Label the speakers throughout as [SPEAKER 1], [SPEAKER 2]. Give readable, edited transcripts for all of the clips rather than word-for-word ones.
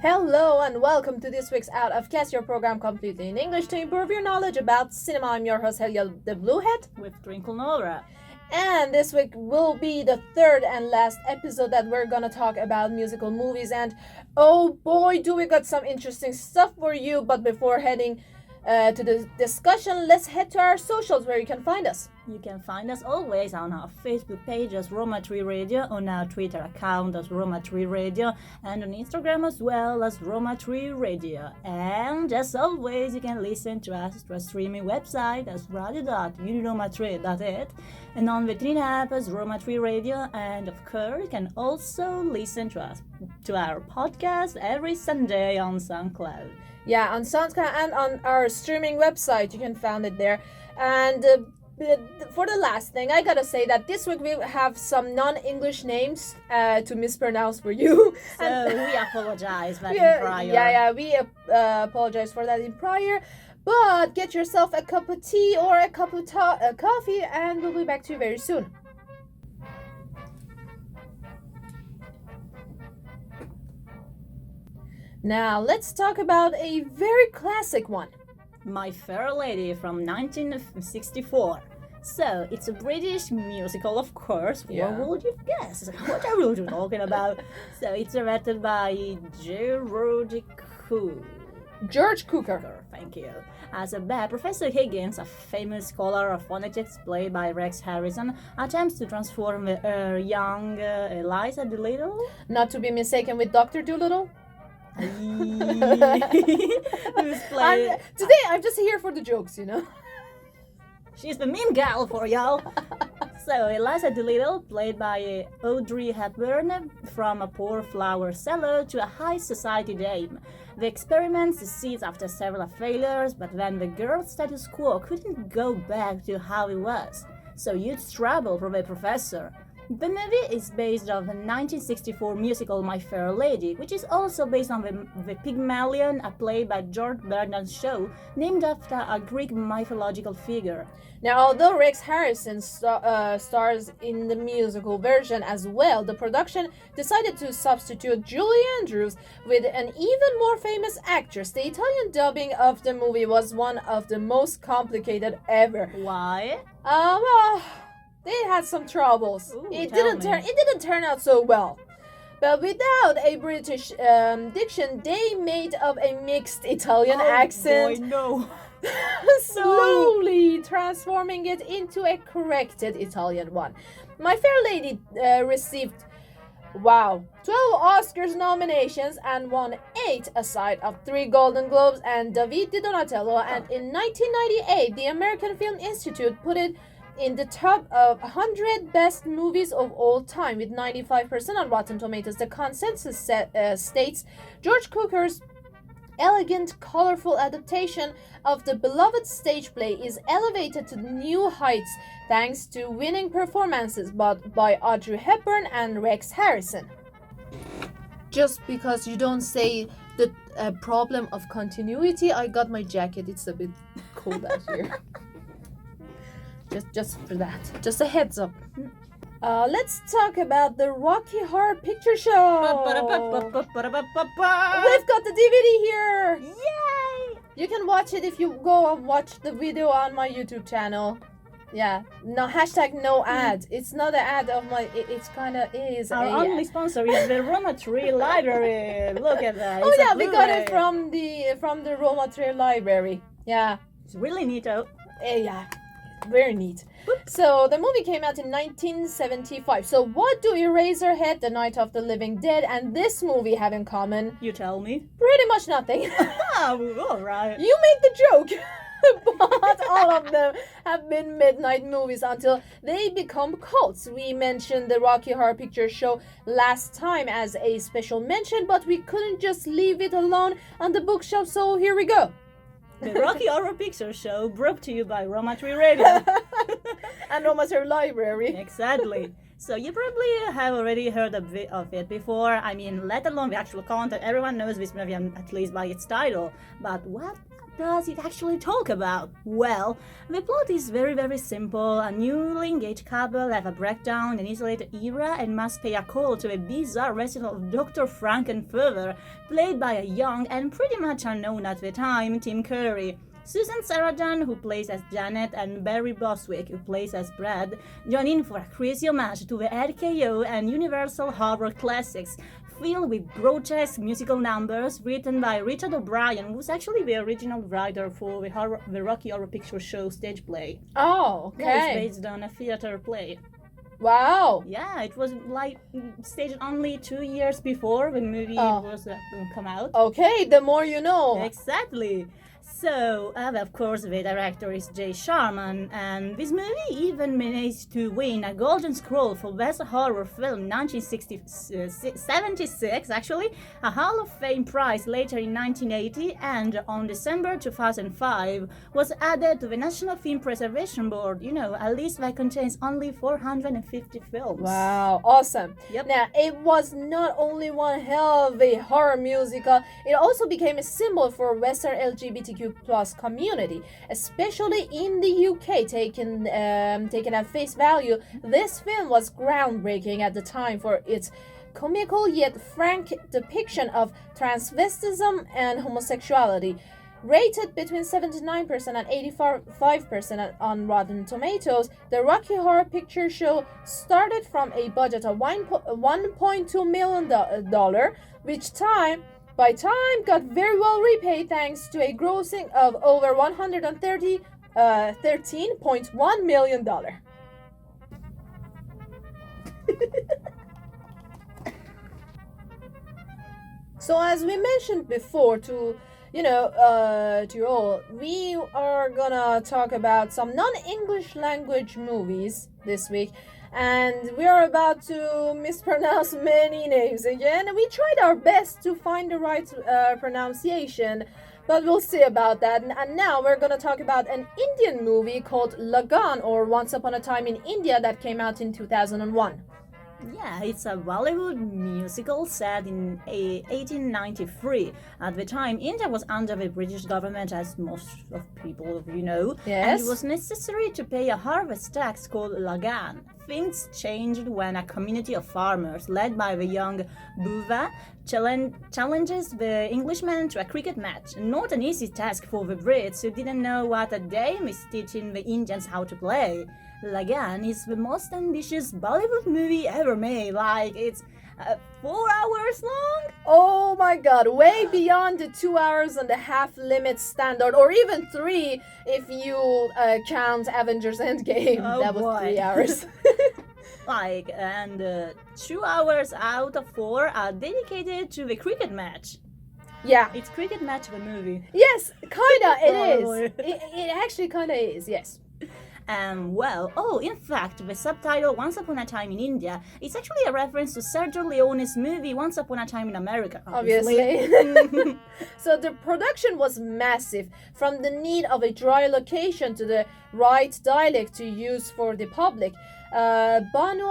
[SPEAKER 1] Hello and welcome to this week's Out of Cast, your program completely in English to improve your knowledge about cinema. I'm your host Helga the Bluehead.
[SPEAKER 2] With Twinkle Nora.
[SPEAKER 1] And this week will be the third and last episode that we're gonna talk about musical movies. And oh boy, do we got some interesting stuff for you. But before heading to the discussion, let's head to our socials where you can find us.
[SPEAKER 2] You can find us always on our Facebook page as Roma Tre Radio, on our Twitter account as Roma Tre Radio, and on Instagram as well as Roma Tre Radio. And as always, you can listen to us through our streaming website as radio.uniromatre.it, and on the TuneIn app as Roma Tre Radio. And of course, you can also listen to us to our podcast every Sunday on SoundCloud.
[SPEAKER 1] Yeah, on SoundCloud and on our streaming website, you can find it there. And for the last thing, I gotta say that this week we have some non-English names to mispronounce for you.
[SPEAKER 2] So we apologize for that in prior.
[SPEAKER 1] We apologize for that in prior. But get yourself a cup of tea or a cup of coffee, and we'll be back to you very soon. Now let's talk about a very classic one.
[SPEAKER 2] My Fair Lady from 1964. So, it's a British musical, of course.
[SPEAKER 1] Yeah.
[SPEAKER 2] What would you guess? What are we talking about? So, it's directed by
[SPEAKER 1] George Cukor.
[SPEAKER 2] Thank you. As a bad Professor Higgins, a famous scholar of phonetics played by Rex Harrison, attempts to transform young Eliza Doolittle.
[SPEAKER 1] Not to be mistaken with Dr. Doolittle.
[SPEAKER 2] Who's played...
[SPEAKER 1] Today I'm just here for the jokes, you know.
[SPEAKER 2] She's the meme gal for y'all. So Eliza Doolittle, played by Audrey Hepburn, from a poor flower seller to a high society dame. The experiment succeeds after several failures, but then the girl's status quo couldn't go back to how it was. So huge trouble for the professor. The movie is based on the 1964 musical My Fair Lady, which is also based on the Pygmalion, a play by George Bernard Shaw, named after a Greek mythological figure.
[SPEAKER 1] Now, although Rex Harrison stars in the musical version as well, the production decided to substitute Julie Andrews with an even more famous actress. The Italian dubbing of the movie was one of the most complicated ever.
[SPEAKER 2] Why?
[SPEAKER 1] They had some troubles.
[SPEAKER 2] Ooh,
[SPEAKER 1] It didn't turn out so well. But without a British diction, they made up a mixed Italian accent,
[SPEAKER 2] Boy, no.
[SPEAKER 1] slowly transforming it into a corrected Italian one. My Fair Lady received 12 Oscars nominations and won 8 aside of 3 Golden Globes and David Di Donatello. And in 1998, the American Film Institute put it in the top of 100 best movies of all time with 95% on Rotten Tomatoes. The consensus states George Cukor's elegant, colorful adaptation of the beloved stage play is elevated to new heights thanks to winning performances by Audrey Hepburn and Rex Harrison. Just because you don't say the problem of continuity, I got my jacket. It's a bit cold out here. Just for that. Just a heads up. Let's talk about the Rocky Horror Picture Show. We've got the DVD here.
[SPEAKER 2] Yay!
[SPEAKER 1] You can watch it if you go and watch the video on my YouTube channel. Yeah. No no ad. It's not an ad of my. It's kind of is.
[SPEAKER 2] Our only sponsor is the Roma Tre Library. Look at that.
[SPEAKER 1] Oh
[SPEAKER 2] It's
[SPEAKER 1] yeah,
[SPEAKER 2] a
[SPEAKER 1] we got it
[SPEAKER 2] Blu-ray.
[SPEAKER 1] from the Roma Tre Library. Yeah.
[SPEAKER 2] It's really neat.
[SPEAKER 1] Yeah. Very neat. So the movie came out in 1975. So what do Eraserhead, The Night of the Living Dead, and this movie have in common?
[SPEAKER 2] You tell me.
[SPEAKER 1] Pretty much nothing.
[SPEAKER 2] All right.
[SPEAKER 1] You make the joke. But all of them have been midnight movies until they become cults. We mentioned the Rocky Horror Picture Show last time as a special mention, but we couldn't just leave it alone on the bookshelf, so here we go.
[SPEAKER 2] The Rocky Horror Picture Show brought to you by Roma Tre Radio.
[SPEAKER 1] And Roma Tre Library.
[SPEAKER 2] Exactly. So you probably have already heard of it before. I mean, let alone the actual content. Everyone knows this movie at least by its title. But what does it actually talk about? Well, the plot is very simple. A newly engaged couple have a breakdown in an isolated era and must pay a call to a bizarre resident of Dr. Frankenfurter, played by a young and pretty much unknown at the time Tim Curry. Susan Sarandon, who plays as Janet, and Barry Bostwick, who plays as Brad, join in for a crazy homage to the RKO and Universal horror classics, filled with grotesque musical numbers written by Richard O'Brien, who's actually the original writer for the Rocky Horror Picture Show stage play.
[SPEAKER 1] Oh, okay.
[SPEAKER 2] Yeah, it's based on a theater play.
[SPEAKER 1] Wow.
[SPEAKER 2] Yeah, it was like staged only 2 years before the movie was come out.
[SPEAKER 1] Okay, the more you know.
[SPEAKER 2] Exactly. So, of course, the director is Jay Sharman, and this movie even managed to win a Golden Scroll for Best Horror Film 1976, actually, a Hall of Fame prize later in 1980, and on December 2005 was added to the National Film Preservation Board, a list that contains only 450 films.
[SPEAKER 1] Wow, awesome.
[SPEAKER 2] Yep.
[SPEAKER 1] Now, it was not only one hell of a horror musical, it also became a symbol for Western LGBTQ plus community, especially in the UK. Taken at face value, this film was groundbreaking at the time for its comical yet frank depiction of transvestism and homosexuality. Rated between 79% and 85% on Rotten Tomatoes, the Rocky Horror Picture Show started from a budget of $1.2 million, which by time got very well repaid thanks to a grossing of over $13.1 million. So as we mentioned before to you all, we are gonna talk about some non-English language movies this week. And we are about to mispronounce many names again. We tried our best to find the right pronunciation, but we'll see about that. And now we're going to talk about an Indian movie called Lagaan, or Once Upon a Time in India, that came out in 2001.
[SPEAKER 2] Yeah, it's a Bollywood musical set in 1893. At the time, India was under the British government, as most of people know.
[SPEAKER 1] Yes.
[SPEAKER 2] And it was necessary to pay a harvest tax called Lagaan. Things changed when a community of farmers, led by the young Buva, challenges the Englishmen to a cricket match. Not an easy task for the Brits, who didn't know what a dame is teaching the Indians how to play. Lagaan is the most ambitious Bollywood movie ever made. Like, it's 4 hours long?
[SPEAKER 1] Oh my god, way beyond the 2 hours and a half limit standard, or even 3 if you count Avengers Endgame.
[SPEAKER 2] Oh,
[SPEAKER 1] that was
[SPEAKER 2] boy.
[SPEAKER 1] 3 hours.
[SPEAKER 2] And 2 hours out of 4 are dedicated to the cricket match.
[SPEAKER 1] Yeah.
[SPEAKER 2] It's cricket match the movie.
[SPEAKER 1] Yes, kinda it is.
[SPEAKER 2] Probably.
[SPEAKER 1] It actually kinda is, yes.
[SPEAKER 2] In fact, the subtitle Once Upon a Time in India is actually a reference to Sergio Leone's movie Once Upon a Time in America, obviously.
[SPEAKER 1] So the production was massive, from the need of a dry location to the right dialect to use for the public. Banu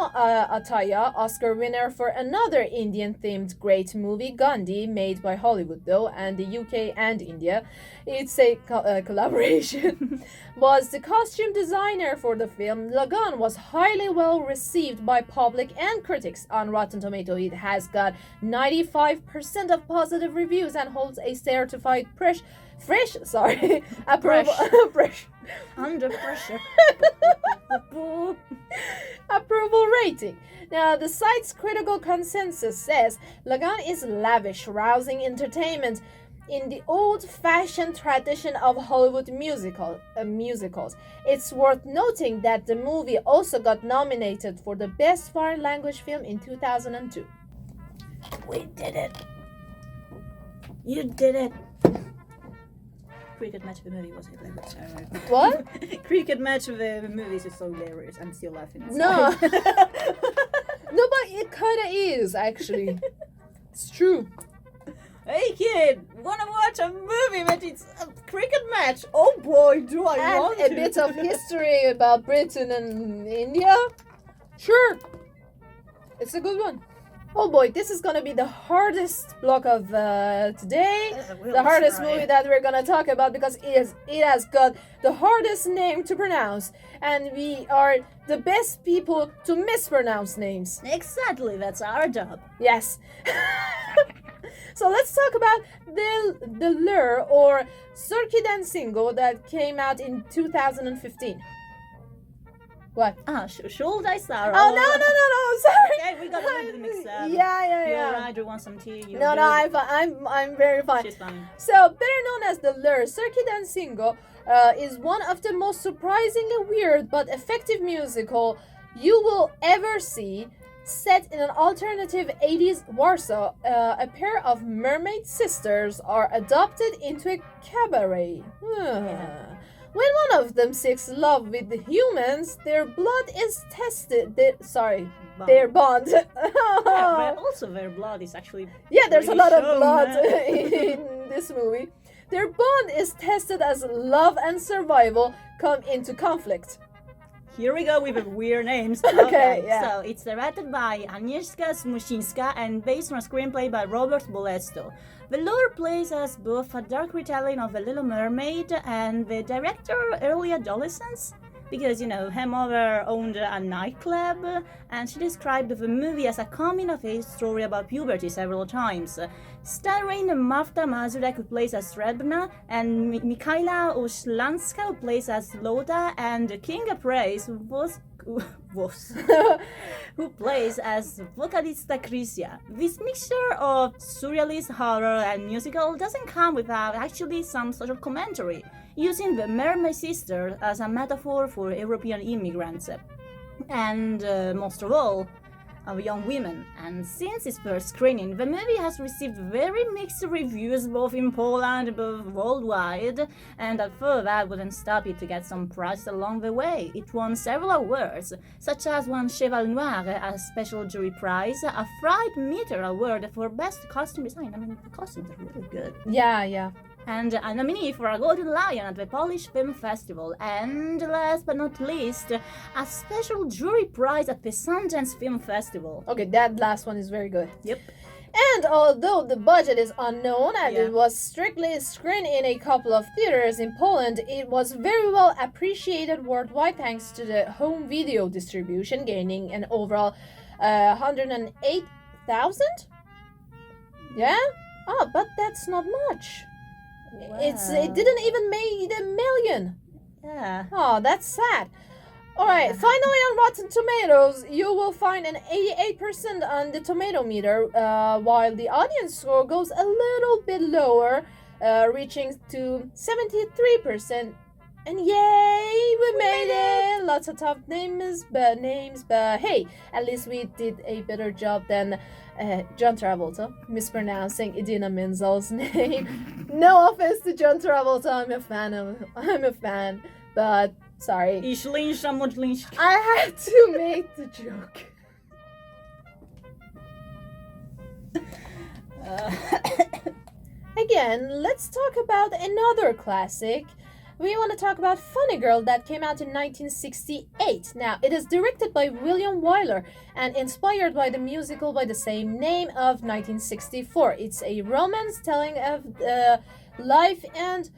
[SPEAKER 1] Attaya, Oscar winner for another Indian-themed great movie, Gandhi, made by Hollywood though, and the UK and India, it's a collaboration, was the costume designer for the film. Lagaan was highly well received by public and critics. On Rotten Tomatoes, it has got 95% of positive reviews and holds a certified
[SPEAKER 2] Under pressure.
[SPEAKER 1] approval rating. Now, the site's critical consensus says Lagaan is lavish, rousing entertainment in the old-fashioned tradition of Hollywood musicals. It's worth noting that the movie also got nominated for the Best Foreign Language Film in 2002.
[SPEAKER 2] We did it. You did it. Cricket match of the movie was hilarious.
[SPEAKER 1] What?
[SPEAKER 2] Cricket match of the movies is so hilarious. I'm still laughing.
[SPEAKER 1] No. No, but it kinda is, actually. It's true.
[SPEAKER 2] Hey kid, wanna watch a movie that it's a cricket match? Oh boy, do I want to.
[SPEAKER 1] And a bit of history about Britain and India? Sure. It's a good one. Oh boy, this is gonna be the hardest block of today. The hardest movie that we're gonna talk about because it has got the hardest name to pronounce, and we are the best people to mispronounce names.
[SPEAKER 2] Exactly, that's our job.
[SPEAKER 1] Yes. So let's talk about the Lure or Córki dancingu that came out in 2015. What?
[SPEAKER 2] Should I start?
[SPEAKER 1] Oh, no, sorry.
[SPEAKER 2] Okay, we got a little mixed up.
[SPEAKER 1] Yeah.
[SPEAKER 2] You're right, you want some tea?
[SPEAKER 1] No, I'm very fine.
[SPEAKER 2] She's fine.
[SPEAKER 1] So, better known as the Lure, Córki dancingu is one of the most surprisingly weird but effective musical you will ever see. Set in an alternative 80s Warsaw, a pair of mermaid sisters are adopted into a cabaret. When one of them seeks love with the humans, their blood is tested. Their bond.
[SPEAKER 2] But also their blood is actually
[SPEAKER 1] there's a
[SPEAKER 2] really
[SPEAKER 1] lot of
[SPEAKER 2] shown.
[SPEAKER 1] blood in this movie. Their bond is tested as love and survival come into conflict.
[SPEAKER 2] Here we go with the weird names.
[SPEAKER 1] Okay, yeah.
[SPEAKER 2] So it's directed by Agnieszka Smusińska and based on a screenplay by Robert Bolesto. The lore plays as both a dark retelling of The Little Mermaid and the director early adolescence. Because, her mother owned a nightclub and she described the movie as a coming-of-age story about puberty several times. Starring Marta Mazurek, who plays as Srebrna, and Mikaela Oślanska, who plays as Loda, and Kinga Praise, who plays as vocalista Krysia. This mixture of surrealist horror and musical doesn't come without actually some sort of commentary, using the Mermaid Sister as a metaphor for European immigrants, and most of all, of young women. And since its first screening, the movie has received very mixed reviews both in Poland and both worldwide, and although that wouldn't stop it to get some prizes along the way. It won several awards, such as one Cheval Noir, a special jury prize, a Fright Meter Award for Best Costume Design. I mean, the costumes are really good.
[SPEAKER 1] Yeah.
[SPEAKER 2] And a nominee for a Golden Lion at the Polish Film Festival, and last but not least, a special jury prize at the Sundance Film Festival.
[SPEAKER 1] Okay, that last one is very good.
[SPEAKER 2] Yep.
[SPEAKER 1] And although the budget is unknown and it was strictly screened in a couple of theaters in Poland, it was very well appreciated worldwide thanks to the home video distribution, gaining an overall 108,000? Yeah? Oh, but that's not much.
[SPEAKER 2] Wow.
[SPEAKER 1] It didn't even make a million.
[SPEAKER 2] Yeah.
[SPEAKER 1] Oh, that's sad. Alright, finally on Rotten Tomatoes, you will find an 88% on the tomato meter, while the audience score goes a little bit lower, reaching to 73%. And yay, we made it! Lots of tough names, but hey, at least we did a better job than John Travolta mispronouncing Idina Menzel's name. No offense to John Travolta, I'm a fan, but sorry. I had to make the joke. Again, let's talk about another classic. We want to talk about Funny Girl that came out in 1968. Now, it is directed by William Wyler and inspired by the musical by the same name of 1964. It's a romance telling of the life and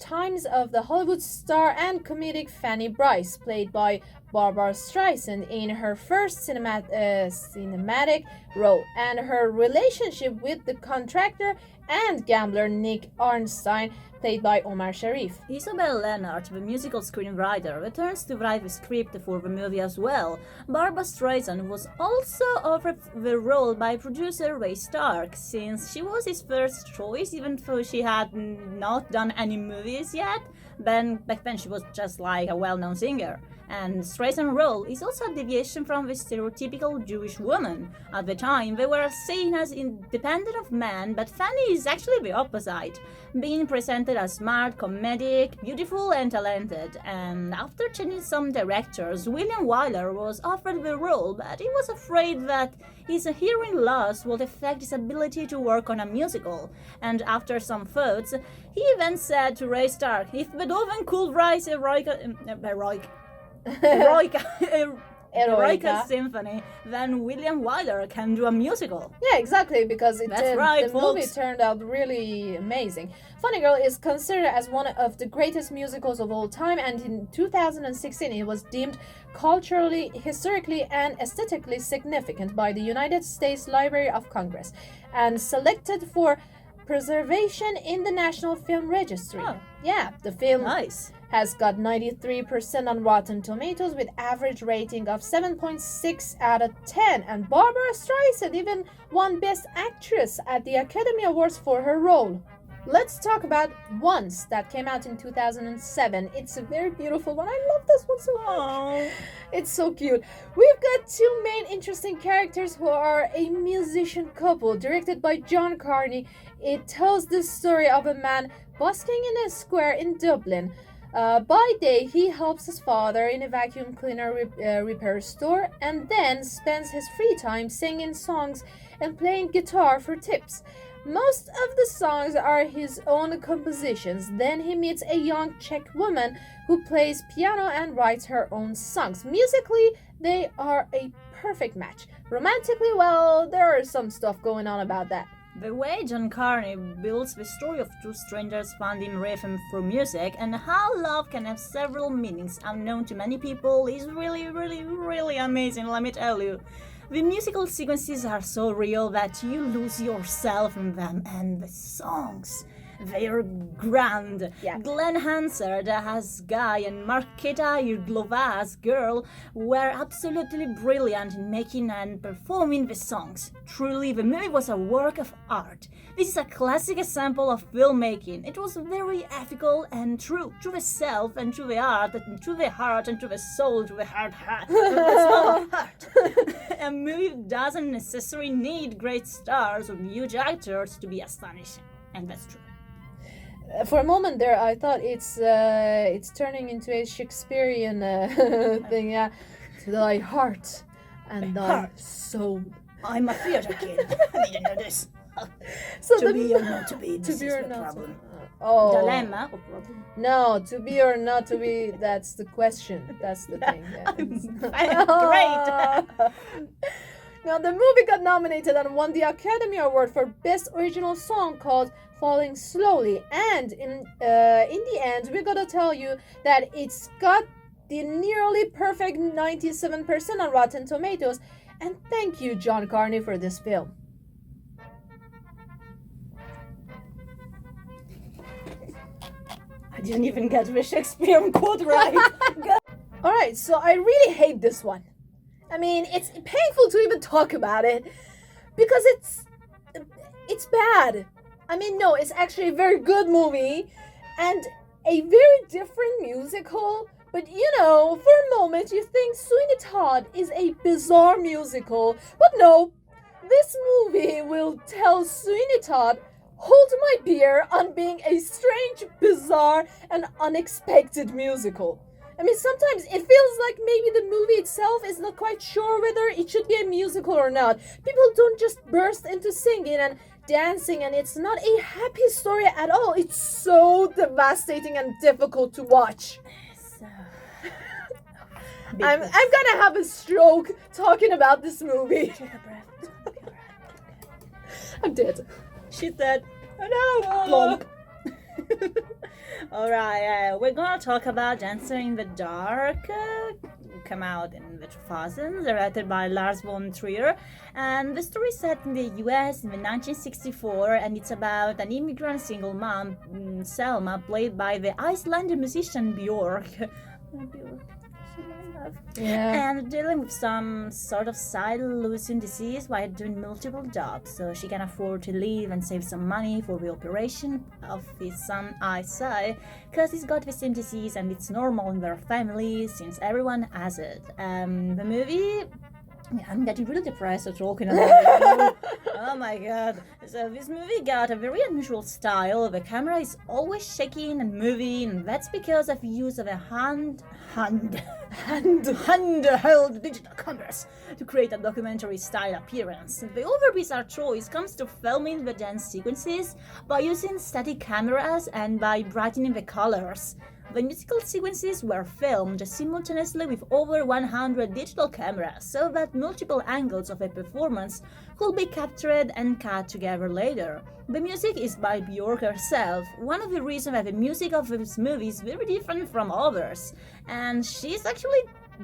[SPEAKER 1] times of the Hollywood star and comedic Fanny Brice, played by Barbara Streisand in her first cinematic role, and her relationship with the contractor and gambler Nick Arnstein, played by Omar Sharif.
[SPEAKER 2] Isabel Leonard, the musical screenwriter, returns to write the script for the movie as well. Barbara Streisand was also offered the role by producer Ray Stark, since she was his first choice, even though she had not done any movies yet. Back then she was just like a well-known singer. And Streisand's role is also a deviation from the stereotypical Jewish woman. At the time, they were seen as independent of men, but Fanny is actually the opposite, being presented as smart, comedic, beautiful, and talented. And after changing some directors, William Wyler was offered the role, but he was afraid that his hearing loss would affect his ability to work on a musical. And after some thoughts, he even said to Ray Stark, if Beethoven could write
[SPEAKER 1] Eroica.
[SPEAKER 2] Symphony, then William Wyler can do a musical.
[SPEAKER 1] Yeah, exactly, because
[SPEAKER 2] That's right,
[SPEAKER 1] the movie
[SPEAKER 2] folks.
[SPEAKER 1] turned out really amazing. Funny Girl is considered as one of the greatest musicals of all time, and in 2016 it was deemed culturally, historically, and aesthetically significant by the United States Library of Congress and selected for preservation in the National Film Registry.
[SPEAKER 2] Oh.
[SPEAKER 1] Yeah, the film
[SPEAKER 2] Nice.
[SPEAKER 1] has got 93% on Rotten Tomatoes with average rating of 7.6 out of 10, and Barbara Streisand even won Best Actress at the Academy Awards for her role. Let's talk about Once, that came out in 2007. It's a very beautiful one. I love this one so much.
[SPEAKER 2] Oh.
[SPEAKER 1] It's so cute. We've got two main interesting characters who are a musician couple, directed by John Carney. It tells the story of a man busking in a square in Dublin. By day, he helps his father in a vacuum cleaner repair store, and then spends his free time singing songs and playing guitar for tips. Most of the songs are his own compositions. Then he meets a young Czech woman who plays piano and writes her own songs. Musically, they are a perfect match. Romantically, well, there is some stuff going on about that.
[SPEAKER 2] The way John Carney builds the story of two strangers finding rhythm through music and how love can have several meanings unknown to many people is really, really, really amazing, let me tell you. The musical sequences are so real that you lose yourself in them, and the songs, they're grand.
[SPEAKER 1] Yeah.
[SPEAKER 2] Glenn Hansard as Guy and Marketa Irglova as Girl were absolutely brilliant in making and performing the songs. Truly, the movie was a work of art. This is a classic example of filmmaking. It was very ethical and true to the self and to the art, and to the heart and to the soul, to the heart. A movie doesn't necessarily need great stars or huge actors to be astonishing, and that's true.
[SPEAKER 1] For a moment there, I thought it's turning into a Shakespearean thing. Yeah, to thy heart and thy
[SPEAKER 2] Heart.
[SPEAKER 1] soul.
[SPEAKER 2] I'm a theater kid. I didn't know this.
[SPEAKER 1] So
[SPEAKER 2] To
[SPEAKER 1] the
[SPEAKER 2] be or not to be,
[SPEAKER 1] to
[SPEAKER 2] this
[SPEAKER 1] be
[SPEAKER 2] is
[SPEAKER 1] or
[SPEAKER 2] the
[SPEAKER 1] not
[SPEAKER 2] problem.
[SPEAKER 1] to, oh
[SPEAKER 2] Dilemma or problem.
[SPEAKER 1] no, to be or not to be. That's the question. That's the thing. Yeah.
[SPEAKER 2] Great.
[SPEAKER 1] Now the movie got nominated and won the Academy Award for Best Original Song called "Falling Slowly," and in the end, we gotta tell you that it's got the nearly perfect 97% on Rotten Tomatoes. And thank you, John Carney, for this film.
[SPEAKER 2] I didn't even get the Shakespearean quote right.
[SPEAKER 1] Alright, so I really hate this one. I mean, it's painful to even talk about it because it's bad. I mean, no, it's actually a very good movie and a very different musical. But you know, for a moment you think Sweeney Todd is a bizarre musical. But no, this movie will tell Sweeney Todd, hold my beer, on being a strange, bizarre, and unexpected musical. I mean, sometimes it feels like maybe the movie itself is not quite sure whether it should be a musical or not. People don't just burst into singing and dancing, and it's not a happy story at all. It's so devastating and difficult to watch. I'm gonna have a stroke talking about this movie.
[SPEAKER 2] Take a breath.
[SPEAKER 1] I'm dead.
[SPEAKER 2] She said, "Oh no!" Plonk. All right, we're gonna talk about Dancer in the Dark. Come out in the 2000s, directed by Lars von Trier, and the story is set in the U.S. in 1964, and it's about an immigrant single mom, Selma, played by the Icelandic musician Björk.
[SPEAKER 1] Yeah.
[SPEAKER 2] And dealing with some sort of side-losing disease while doing multiple jobs, so she can afford to leave and save some money for the operation of his son eyesight, because he's got the same disease and it's normal in their family since everyone has it. The movie, I'm getting really depressed talking about it. Oh my god. So this movie got a very unusual style. The camera is always shaking and moving, and that's because of the use of a handheld digital cameras to create a documentary style appearance. The other bizarre choice comes to filming the dance sequences by using static cameras and by brightening the colors. The musical sequences were filmed simultaneously with over 100 digital cameras so that multiple angles of a performance could be captured and cut together later. The music is by Björk herself, one of the reasons that the music of this movie is very different from others, and she's actually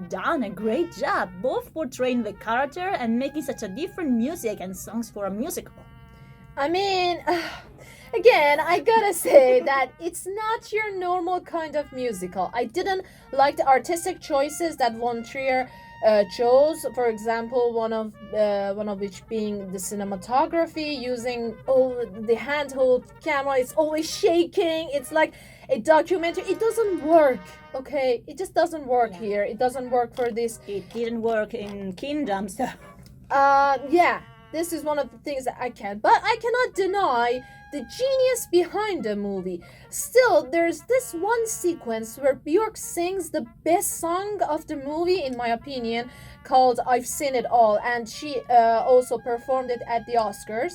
[SPEAKER 2] done a great job both portraying the character and making such a different music and songs for a musical.
[SPEAKER 1] I mean, again, I gotta say that it's not your normal kind of musical. I didn't like the artistic choices that Von Trier chose. For example, one of which being the cinematography, using the handheld camera. It's always shaking. It's like a documentary. It doesn't work. Okay, it just doesn't work here. It doesn't work for this.
[SPEAKER 2] It didn't work in Kingdom, so.
[SPEAKER 1] Yeah. This is one of the things that I can't. But I cannot deny the genius behind the movie. Still, there's this one sequence where Björk sings the best song of the movie, in my opinion, called I've Seen It All. And she also performed it at the Oscars.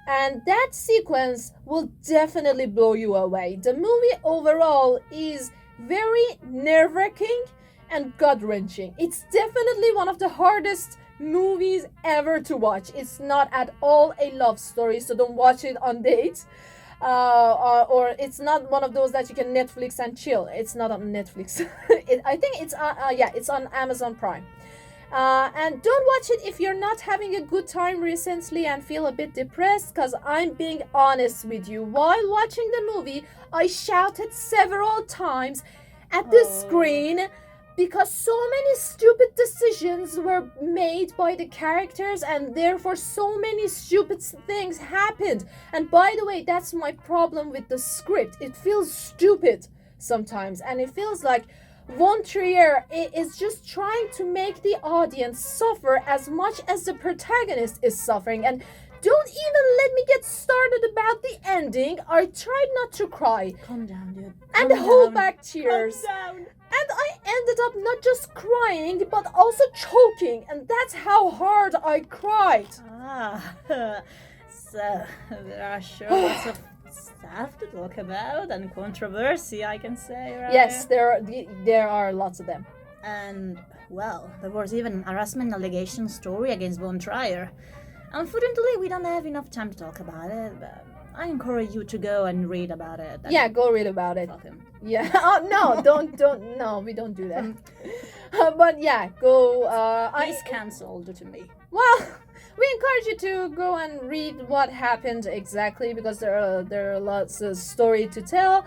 [SPEAKER 1] And that sequence will definitely blow you away. The movie overall is very nerve-wracking and gut-wrenching. It's definitely one of the hardest movies ever to watch. It's not at all a love story, so don't watch it on dates. Or it's not one of those that you can Netflix and chill. It's not on Netflix. I think it's on Amazon Prime. And don't watch it if you're not having a good time recently and feel a bit depressed, because I'm being honest with you. While watching the movie, I shouted several times at the screen because so many stupid decisions were made by the characters, and therefore so many stupid things happened. And by the way, that's my problem with the script. It feels stupid sometimes, and it feels like Von Trier is just trying to make the audience suffer as much as the protagonist is suffering. And don't even let me get started about the ending. I tried not to cry.
[SPEAKER 2] Calm down, dude.
[SPEAKER 1] And hold back tears.
[SPEAKER 2] Calm down.
[SPEAKER 1] And I ended up not just crying, but also choking. And that's how hard I cried.
[SPEAKER 2] So there are sure lots of stuff to talk about and controversy, I can say, right?
[SPEAKER 1] Yes, there are lots of them.
[SPEAKER 2] And, well, there was even an harassment allegation story against Von Trier. Unfortunately, we don't have enough time to talk about it, but I encourage you to go and read about it.
[SPEAKER 1] Yeah, go read about it.
[SPEAKER 2] Fuck him.
[SPEAKER 1] Yeah. Oh, no, no, we don't do that. But yeah, go.
[SPEAKER 2] He's cancelled to me.
[SPEAKER 1] Well, we encourage you to go and read what happened exactly, because there are lots of story to tell.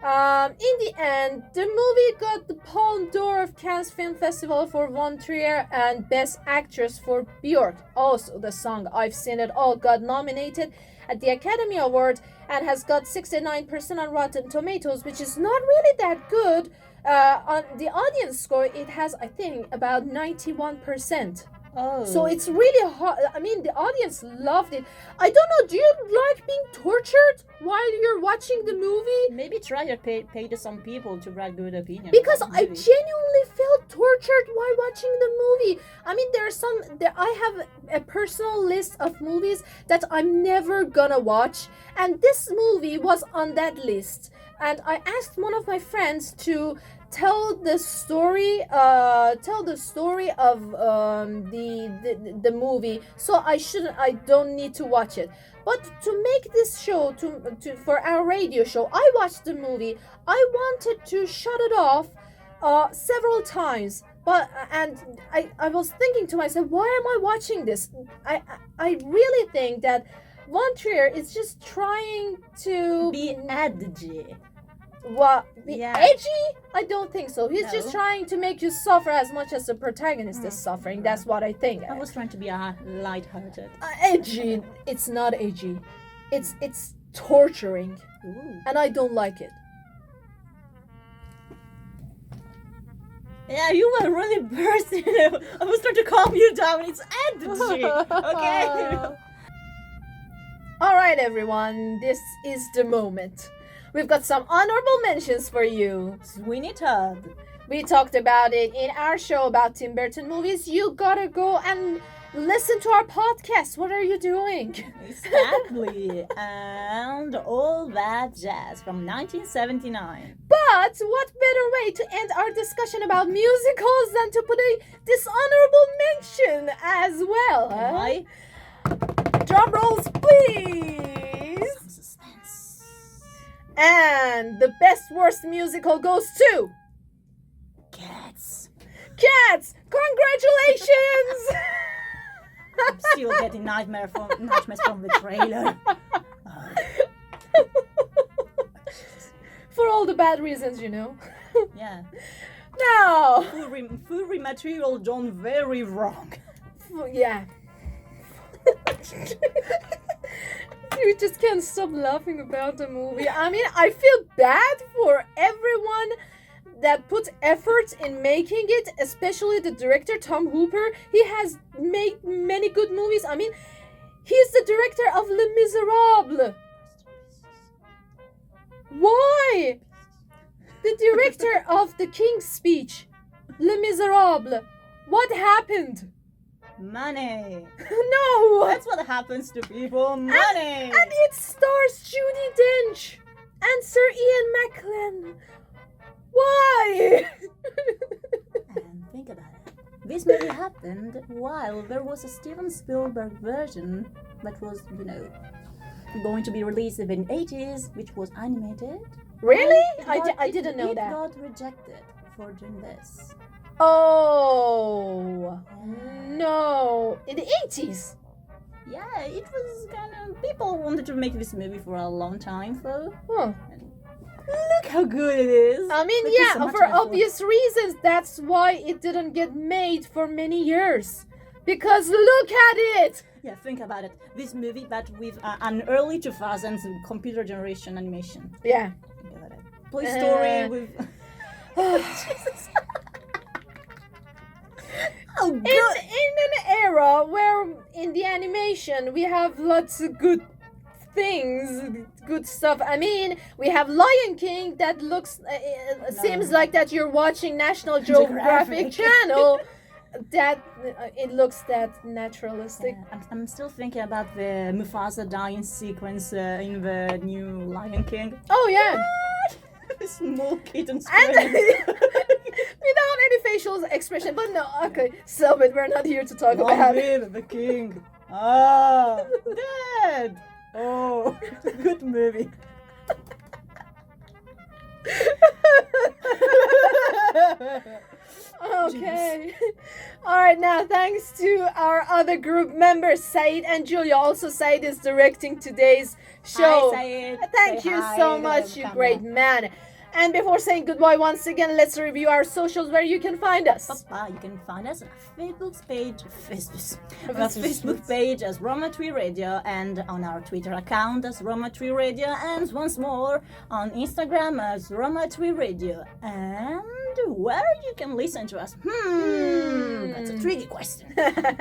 [SPEAKER 1] In the end, the movie got the Palme d'Or of Cannes Film Festival for Von Trier and Best Actress for Björk. Also, the song I've Seen It All got nominated at the Academy Award and has got 69% on Rotten Tomatoes, which is not really that good. On the audience score, it has, I think, about 91%.
[SPEAKER 2] Oh.
[SPEAKER 1] So it's really hard. I mean, the audience loved it. I don't know, do you like being tortured while you're watching the movie?
[SPEAKER 2] Maybe Trier paid some people to write good opinions.
[SPEAKER 1] Because I genuinely felt tortured while watching the movie. I mean, I have a personal list of movies that I'm never gonna watch, and this movie was on that list. And I asked one of my friends to tell the story of the movie, so I don't need to watch it. But to make this show for our radio show, I watched the movie. I wanted to shut it off several times, but I was thinking to myself, why am I watching this? I really think that Von Trier is just trying to
[SPEAKER 2] be edgy.
[SPEAKER 1] What? Edgy? I don't think so. He's
[SPEAKER 2] No.
[SPEAKER 1] just trying to make you suffer as much as the protagonist is suffering. That's what I think.
[SPEAKER 2] I was trying to be light-hearted.
[SPEAKER 1] Edgy. It's not edgy. It's torturing.
[SPEAKER 2] Ooh.
[SPEAKER 1] And I don't like it.
[SPEAKER 2] Yeah, you were really bursting. I was trying to calm you down. It's edgy. Okay.
[SPEAKER 1] Alright, everyone. This is the moment. We've got some honorable mentions for you.
[SPEAKER 2] Sweeney Todd.
[SPEAKER 1] We talked about it in our show about Tim Burton movies. You gotta go and listen to our podcast. What are you doing?
[SPEAKER 2] Exactly. And all that jazz from 1979.
[SPEAKER 1] But what better way to end our discussion about musicals than to put a dishonorable mention as well? Huh?
[SPEAKER 2] Why?
[SPEAKER 1] Drum rolls, please.
[SPEAKER 2] Some suspense.
[SPEAKER 1] And the best worst musical goes to
[SPEAKER 2] Cats.
[SPEAKER 1] Cats. Congratulations.
[SPEAKER 2] I'm still getting nightmares from the trailer.
[SPEAKER 1] For all the bad reasons, you know.
[SPEAKER 2] Yeah.
[SPEAKER 1] Now.
[SPEAKER 2] Furry material done very wrong.
[SPEAKER 1] Yeah. You just can't stop laughing about the movie. I mean, I feel bad for everyone that put effort in making it, especially the director, Tom Hooper. He has made many good movies. I mean, he's the director of Les Miserables. Why? The director of The King's Speech, Les Miserables. What happened?
[SPEAKER 2] Money.
[SPEAKER 1] No!
[SPEAKER 2] That's what happens to people. Money.
[SPEAKER 1] And it stars Judi Dench and Sir Ian McKellen. Why?
[SPEAKER 2] And think about it. This movie happened while there was a Steven Spielberg version that was, going to be released in the 80s, which was animated.
[SPEAKER 1] Really?
[SPEAKER 2] And
[SPEAKER 1] I didn't know that.
[SPEAKER 2] It got rejected for doing this.
[SPEAKER 1] Oh, no. In the 80s?
[SPEAKER 2] Yeah, it was kind of... People wanted to make this movie for a long time, though.
[SPEAKER 1] Huh.
[SPEAKER 2] Look how good it is.
[SPEAKER 1] I mean,
[SPEAKER 2] Look, there's so
[SPEAKER 1] yeah,
[SPEAKER 2] much
[SPEAKER 1] for
[SPEAKER 2] effort.
[SPEAKER 1] obvious reasons. That's why it didn't get made for many years. Because look at it!
[SPEAKER 2] Yeah, think about it. This movie, but with an early 2000s computer generation animation.
[SPEAKER 1] Yeah.
[SPEAKER 2] Think about it. Toy Story with... Jesus. Oh, good.
[SPEAKER 1] In an era where in the animation we have lots of good things, good stuff. I mean, we have Lion King that looks, seems like that you're watching National Geographic Channel. That it looks that naturalistic.
[SPEAKER 2] Yeah, I'm still thinking about the Mufasa dying sequence in the new Lion King.
[SPEAKER 1] Oh yeah.
[SPEAKER 2] Small kitten
[SPEAKER 1] And
[SPEAKER 2] screaming.
[SPEAKER 1] without any facial expression, but no, okay, so but we're not here to talk
[SPEAKER 2] Long
[SPEAKER 1] about it.
[SPEAKER 2] live the king. Ah, dead. Oh, good movie.
[SPEAKER 1] Okay. Alright, now thanks to our other group members, Said and Julia. Also, Said is directing today's show.
[SPEAKER 2] Hi, Said.
[SPEAKER 1] Thank
[SPEAKER 2] Say
[SPEAKER 1] you
[SPEAKER 2] hi
[SPEAKER 1] so
[SPEAKER 2] to
[SPEAKER 1] much,
[SPEAKER 2] the
[SPEAKER 1] you
[SPEAKER 2] camera.
[SPEAKER 1] great man. And before saying goodbye once again, let's review our socials where you can find us.
[SPEAKER 2] Papa, you can find us on our Facebook page as Roma Tre Radio, and on our Twitter account as Roma Tre Radio, and once more on Instagram as Roma Tre Radio. And where you can listen to us? That's a tricky question.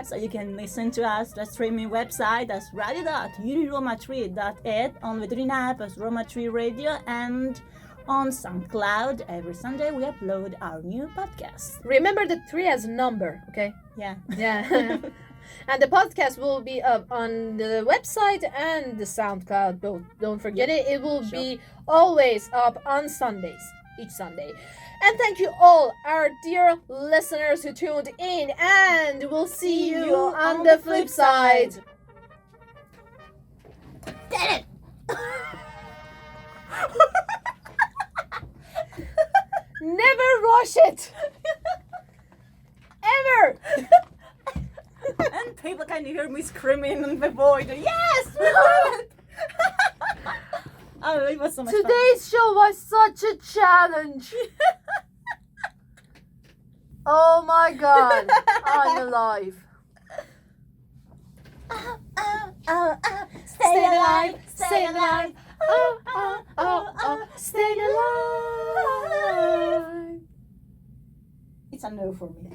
[SPEAKER 2] So you can listen to us the streaming website as radio.uniromatree.ed, on the Dream app as Roma Tre Radio, and on SoundCloud. Every Sunday we upload our new podcast.
[SPEAKER 1] Remember the 3 as a number, okay?
[SPEAKER 2] Yeah.
[SPEAKER 1] Yeah. And the podcast will be up on the website and the SoundCloud both. Don't forget it. It will be always up on Sundays, each Sunday. And thank you all, our dear listeners who tuned in. And we'll see you on the flip side.
[SPEAKER 2] Did it!
[SPEAKER 1] Never rush it! Ever!
[SPEAKER 2] And people can hear me screaming in the void. Yes! We did it! Oh, it was so much fun.
[SPEAKER 1] Today's show was such a challenge. Oh my god, I'm alive.
[SPEAKER 2] Stay alive, stay alive.
[SPEAKER 1] Stay alive.
[SPEAKER 2] It's a no for me.